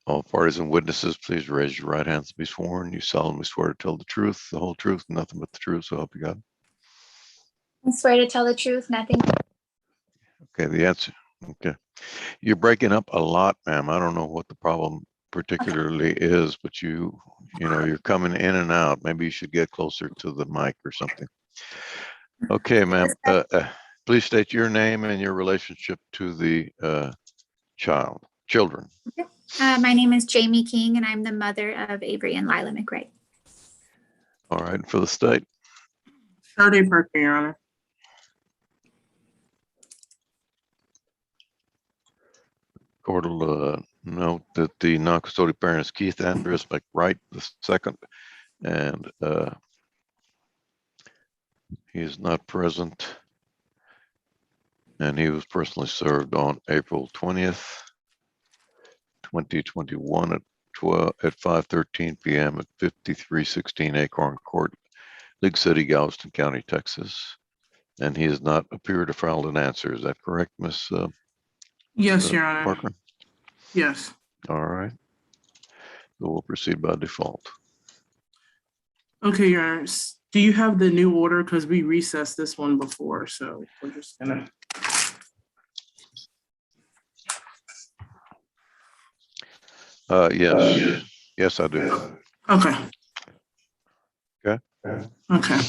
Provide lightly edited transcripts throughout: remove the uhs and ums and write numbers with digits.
All parties and witnesses, please raise your right hands to be sworn. You solemnly swear to tell the truth, the whole truth, and nothing but the truth, so help you God. I swear to tell the truth, nothing. Okay, the answer. Okay. You're breaking up a lot, ma'am. I don't know what the problem particularly is, but you're coming in and out. Maybe you should get closer to the mic or something. Okay, ma'am. Please state your name and your relationship to the children. My name is Jamie King, and I'm the mother of Avery and Lila McWright. All right, for the state. Sade Parker, Your Honor. Court will note that the non-custodial parent is Keith Andreas McWright II, and he is not present. And he was personally served on April 20th, 2021 at 5:13 p.m. at 5316 Acorn Court, League City, Galveston County, Texas. And he has not appeared or filed an answer. Is that correct, Ms. Yes, Your Honor. Parker? Yes. All right. So we'll proceed by default. Okay, Your Honor. Do you have the new order? Because we recessed this one before, so we're just gonna. Yes. Yes, I do. Okay. Okay. Okay.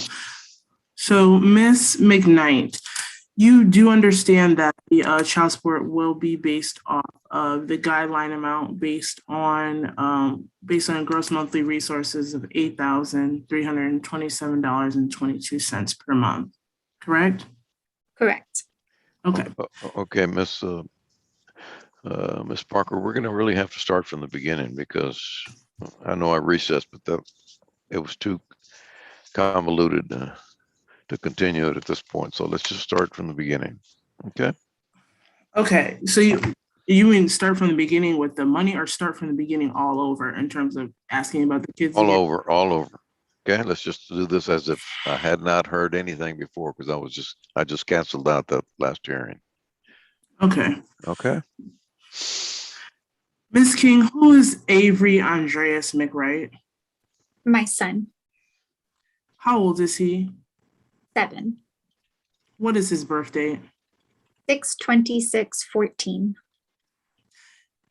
So, Ms. McKnight, you do understand that the child support will be based off of the guideline amount based on gross monthly resources of $8,327.22 per month, correct? Correct. Okay. Okay, Miss Parker, we're going to really have to start from the beginning because I know I recessed, but it was too convoluted to continue it at this point. So let's just start from the beginning. Okay. Okay. So you mean start from the beginning with the money, or start from the beginning all over in terms of asking about the kids? All over. Okay. Let's just do this as if I had not heard anything before, because I just canceled out that last hearing. Okay. Okay. Ms. King, who is Avery Andreas McWright? My son, How old is he? 7, What is his birth date? 6/26/14.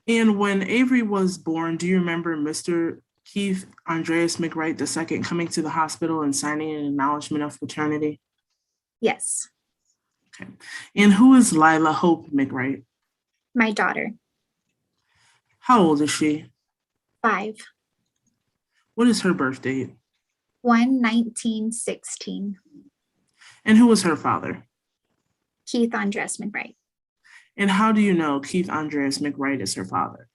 And when Avery was born, do you remember Mr. Keith Andreas McWright II coming to the hospital and signing an acknowledgement of paternity? Yes. Okay. And who is Lila Hope McWright? My daughter, How old is she? 5, What is her birth date? 1/19/16. And who is her father? Keith Andres McWright. And how do you know Keith Andreas McWright is her father?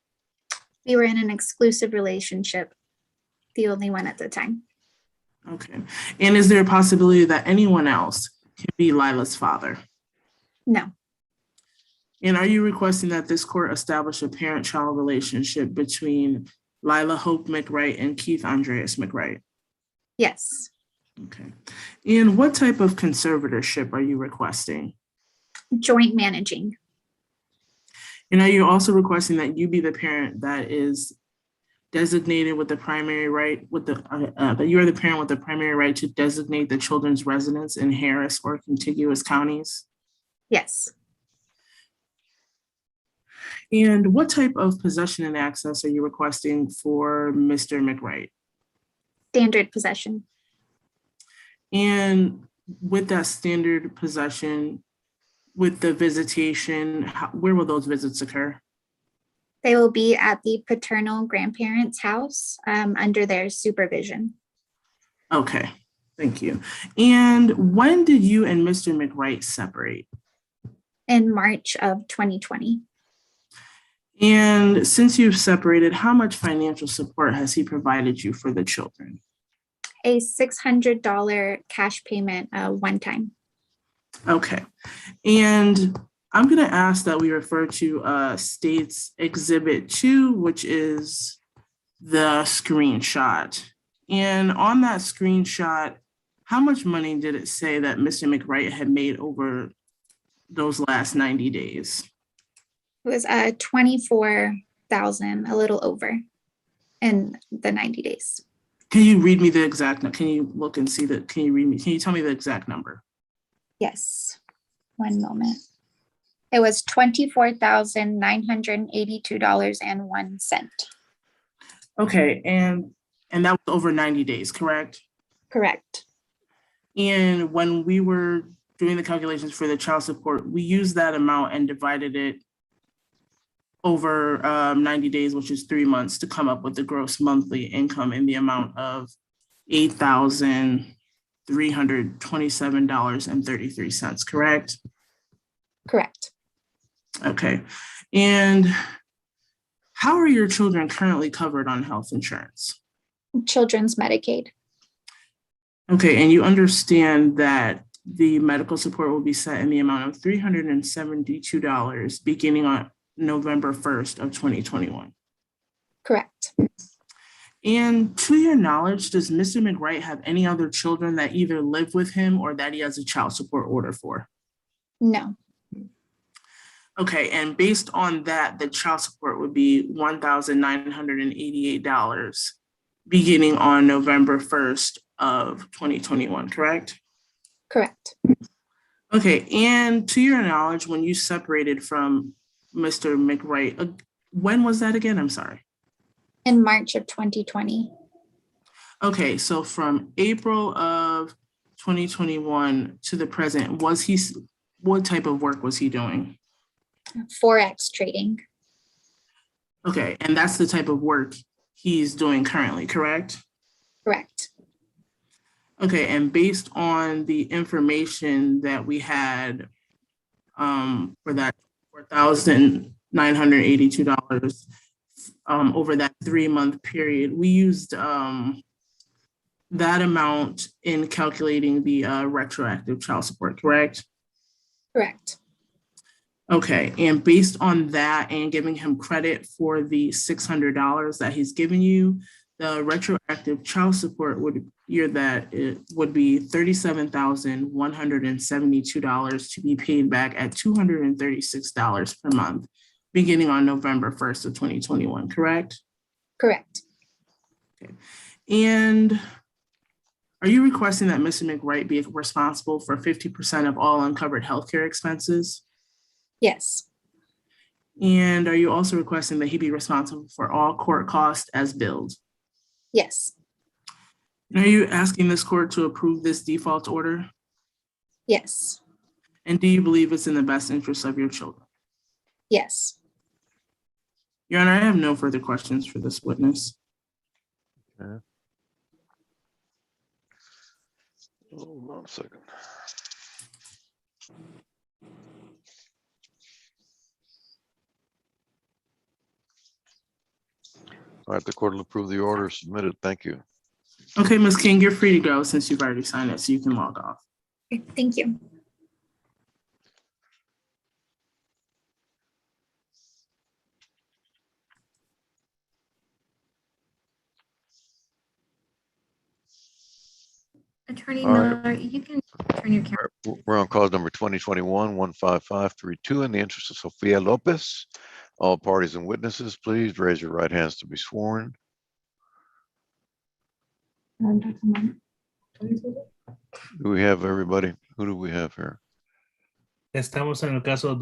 We were in an exclusive relationship, the only one at the time. Okay. And is there a possibility that anyone else can be Lila's father? No. And are you requesting that this court establish a parent-child relationship between Lila Hope McWright and Keith Andreas McWright? Yes. Okay. And what type of conservatorship are you requesting? Joint managing. And are you also requesting that you be the parent that is designated with the primary right, that you are the parent with the primary right to designate the children's residence in Harris or contiguous counties? Yes. And what type of possession and access are you requesting for Mr. McWright? Standard possession. And with that standard possession, with the visitation, where will those visits occur? They will be at the paternal grandparents' house under their supervision. Okay, thank you. And when did you and Mr. McWright separate? In March of 2020. And since you've separated, how much financial support has he provided you for the children? A $600 cash payment one time. Okay. And I'm going to ask that we refer to State's Exhibit 2, which is the screenshot. And on that screenshot, how much money did it say that Mr. McWright had made over those last 90 days? It was $24 a little over in the 90 days. Can you read me the exact, can you look and see that, can you tell me the exact number? Yes, one moment. It was $24,982.01. Okay, and that was over 90 days, correct? Correct. And when we were doing the calculations for the child support, we used that amount and divided it over 90 days, which is 3 months, to come up with the gross monthly income in the amount of $8,327.33, correct? Correct. Okay. And how are your children currently covered on health insurance? Children's Medicaid. Okay, and you understand that the medical support will be set in the amount of $372 beginning on November 1st of 2021. Correct. And to your knowledge, does Mr. McWright have any other children that either live with him or that he has a child support order for? No. Okay, and based on that, the child support would be $1,988 beginning on November 1st of 2021, correct? Correct. Okay, and to your knowledge, when you separated from Mr. McWright, when was that again? I'm sorry. In March of 2020. Okay, so from April of 2021 to the present, what type of work was he doing? Forex trading. Okay, and that's the type of work he's doing currently, correct? Correct. Okay, and based on the information that we had for that $4,982 over that 3-month period, we used that amount in calculating the retroactive child support, correct? Correct. Okay, and based on that and giving him credit for the $600 that he's given you, the retroactive child support would be $37,172 to be paid back at $236 per month, beginning on November 1st of 2021, correct? Correct. Okay. And are you requesting that Mr. McWright be responsible for 50% of all uncovered healthcare expenses? Yes. And are you also requesting that he be responsible for all court costs as billed? Yes. And are you asking this court to approve this default order? Yes. And do you believe it's in the best interest of your children? Yes. Your Honor, I have no further questions for this witness. Okay. Hold on a second. All right, the court will approve the order submitted. Thank you. Okay, Ms. King, you're free to go since you've already signed it, so you can log off. Okay, thank you. Attorney All right. Miller, you can turn your camera. We're on cause number 2021-15532 in the interest of Sophia Lopez. All parties and witnesses, please raise your right hands to be sworn. Do we have everybody? Who do we have here? Estamos en el caso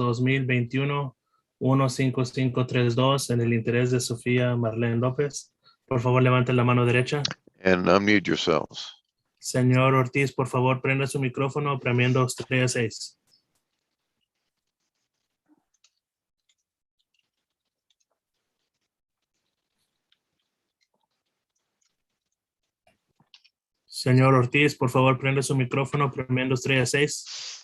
2021-15532 en el interés de Sofía Marlene López. Por favor, levante la mano derecha. And unmute yourselves. Señor Ortiz, por favor, prenda su micrófono premiando estrella 6. Señor Ortiz, por favor, prenda su micrófono premiando estrella 6.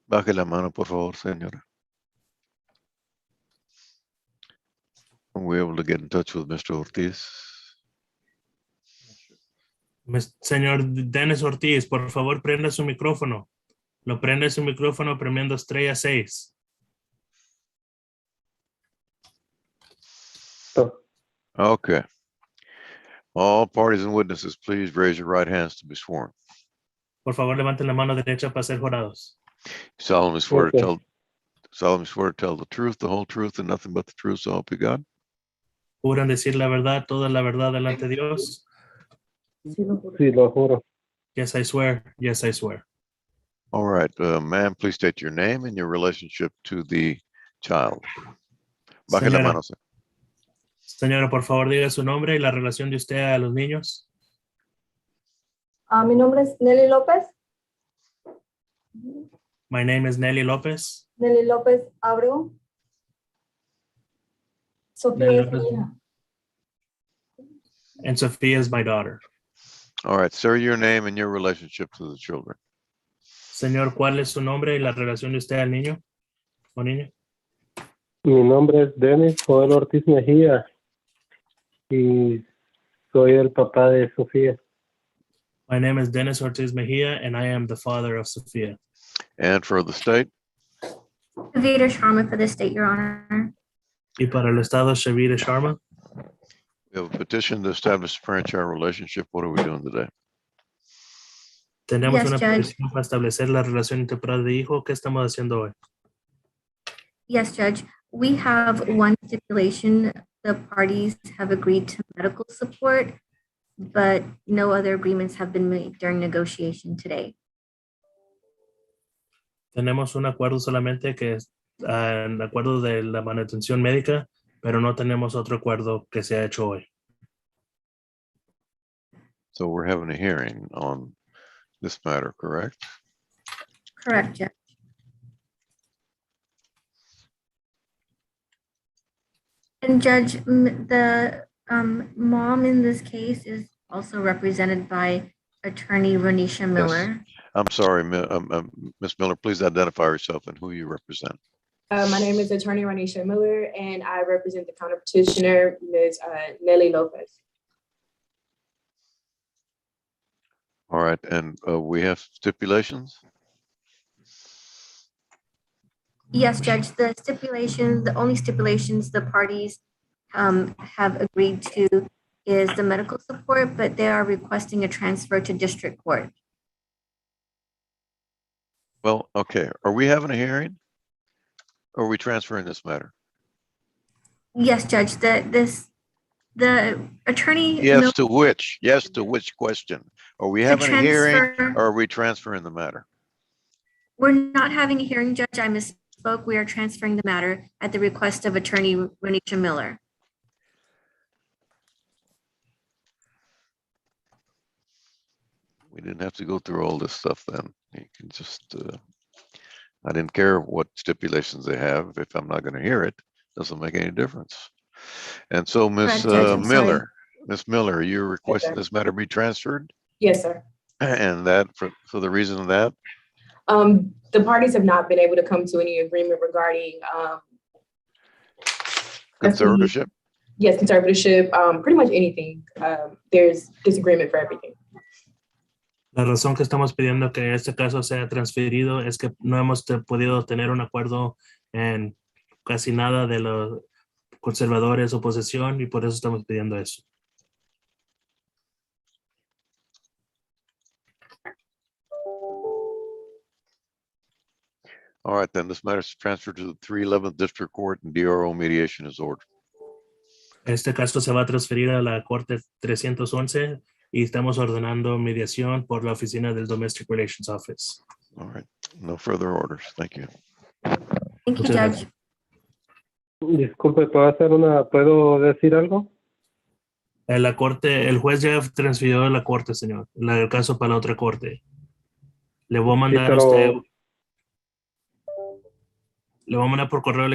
Baje la mano, por favor, señora. Are we able to get in touch with Mr. Ortiz? Señor Dennis Ortiz, por favor, prenda su micrófono. Lo prende su micrófono premiando estrella 6. Okay. All parties and witnesses, please raise your right hands to be sworn. Por favor, levanten la mano derecha para ser jurados. Solemnly swear to Okay. tell the truth, the whole truth, and nothing but the truth, so help you God. ¿Juran decir la verdad, toda la verdad delante de Dios? Sí, lo juro. Yes, I swear. Yes, I swear. All right, ma'am, please state your name and your relationship to the child. Baje la Señora, mano. señora, por favor, diga su nombre y la relación de usted a los niños. Mi nombre es Nelly López. My name is Nelly Lopez. Nelly López Abreu. Sofía Nelly es mi López. hija. And Sophia is my daughter. All right, sir, your name and your relationship to the children. Señor, ¿cuál es su nombre y la relación de usted al niño o niña? Mi nombre es Denis Joel Ortiz Mejía y soy el papá de Sofía. My name is Dennis Ortiz Mejia, and I am the father of Sophia. And for the state, Vida Sharma for the state, Your Honor. Y para el estado, Shavira Sharma. we have a petition to establish a parent-child relationship. What are we doing today? Tenemos Yes, una Judge. petición para establecer la relación entre padre e hijo. ¿Qué estamos haciendo hoy? Yes, Judge. We have one stipulation. The parties have agreed to medical support, but no other agreements have been made during negotiation today. Tenemos un acuerdo solamente que es el acuerdo de la manutención médica, pero no tenemos otro acuerdo que se ha hecho hoy. So we're having a hearing on this matter, correct? Correct, Judge. And Judge, the mom in this case is also represented by attorney Ronisha Miller. I'm sorry, Ms. Miller, please identify yourself and who you represent. My name is Attorney Ronisha Miller, and I represent the counter petitioner, Ms. Nelly Lopez. All right, and we have stipulations? Yes, Judge, the stipulation, the only stipulations the parties have agreed to is the medical support, but they are requesting a transfer to district court. Well, okay, are we having a hearing? Or are we transferring this matter? Yes, Judge, the attorney. Yes to which? Yes to which question? Are we To having a hearing transfer- or are we transferring the matter? We're not having a hearing, Judge. I misspoke. We are transferring the matter at the request of attorney Ronisha Miller. We didn't have to go through all this stuff then. You can just, I didn't care what stipulations they have. If I'm not gonna hear it, doesn't make any difference. And so Ms. Correct, Judge, I'm sorry. Miller, Ms. Miller, you're requesting sir. this matter be transferred? Yes, sir. And that for the reason of that? The parties have not been able to come to any agreement regarding, Conservatorship? yes, conservatorship, pretty much anything. There's disagreement for everything. La razón que estamos pidiendo que este caso sea transferido es que no hemos podido tener un acuerdo en casi nada de los conservadores o posesión y por eso estamos pidiendo eso. All right, then this matter is transferred to the 311th District Court and DRO mediation is ordered. Este caso se va a transferir a la Corte 311 y estamos ordenando mediación por la oficina del Domestic Relations Office. All right, no further orders. Thank you. Thank you, Muchas gracias. Judge. Disculpe, ¿puedo decir algo? La corte, el juez ya transfirió a la corte, señor, el caso para la otra corte. Le voy a mandar a pero- usted, le voy a mandar por correo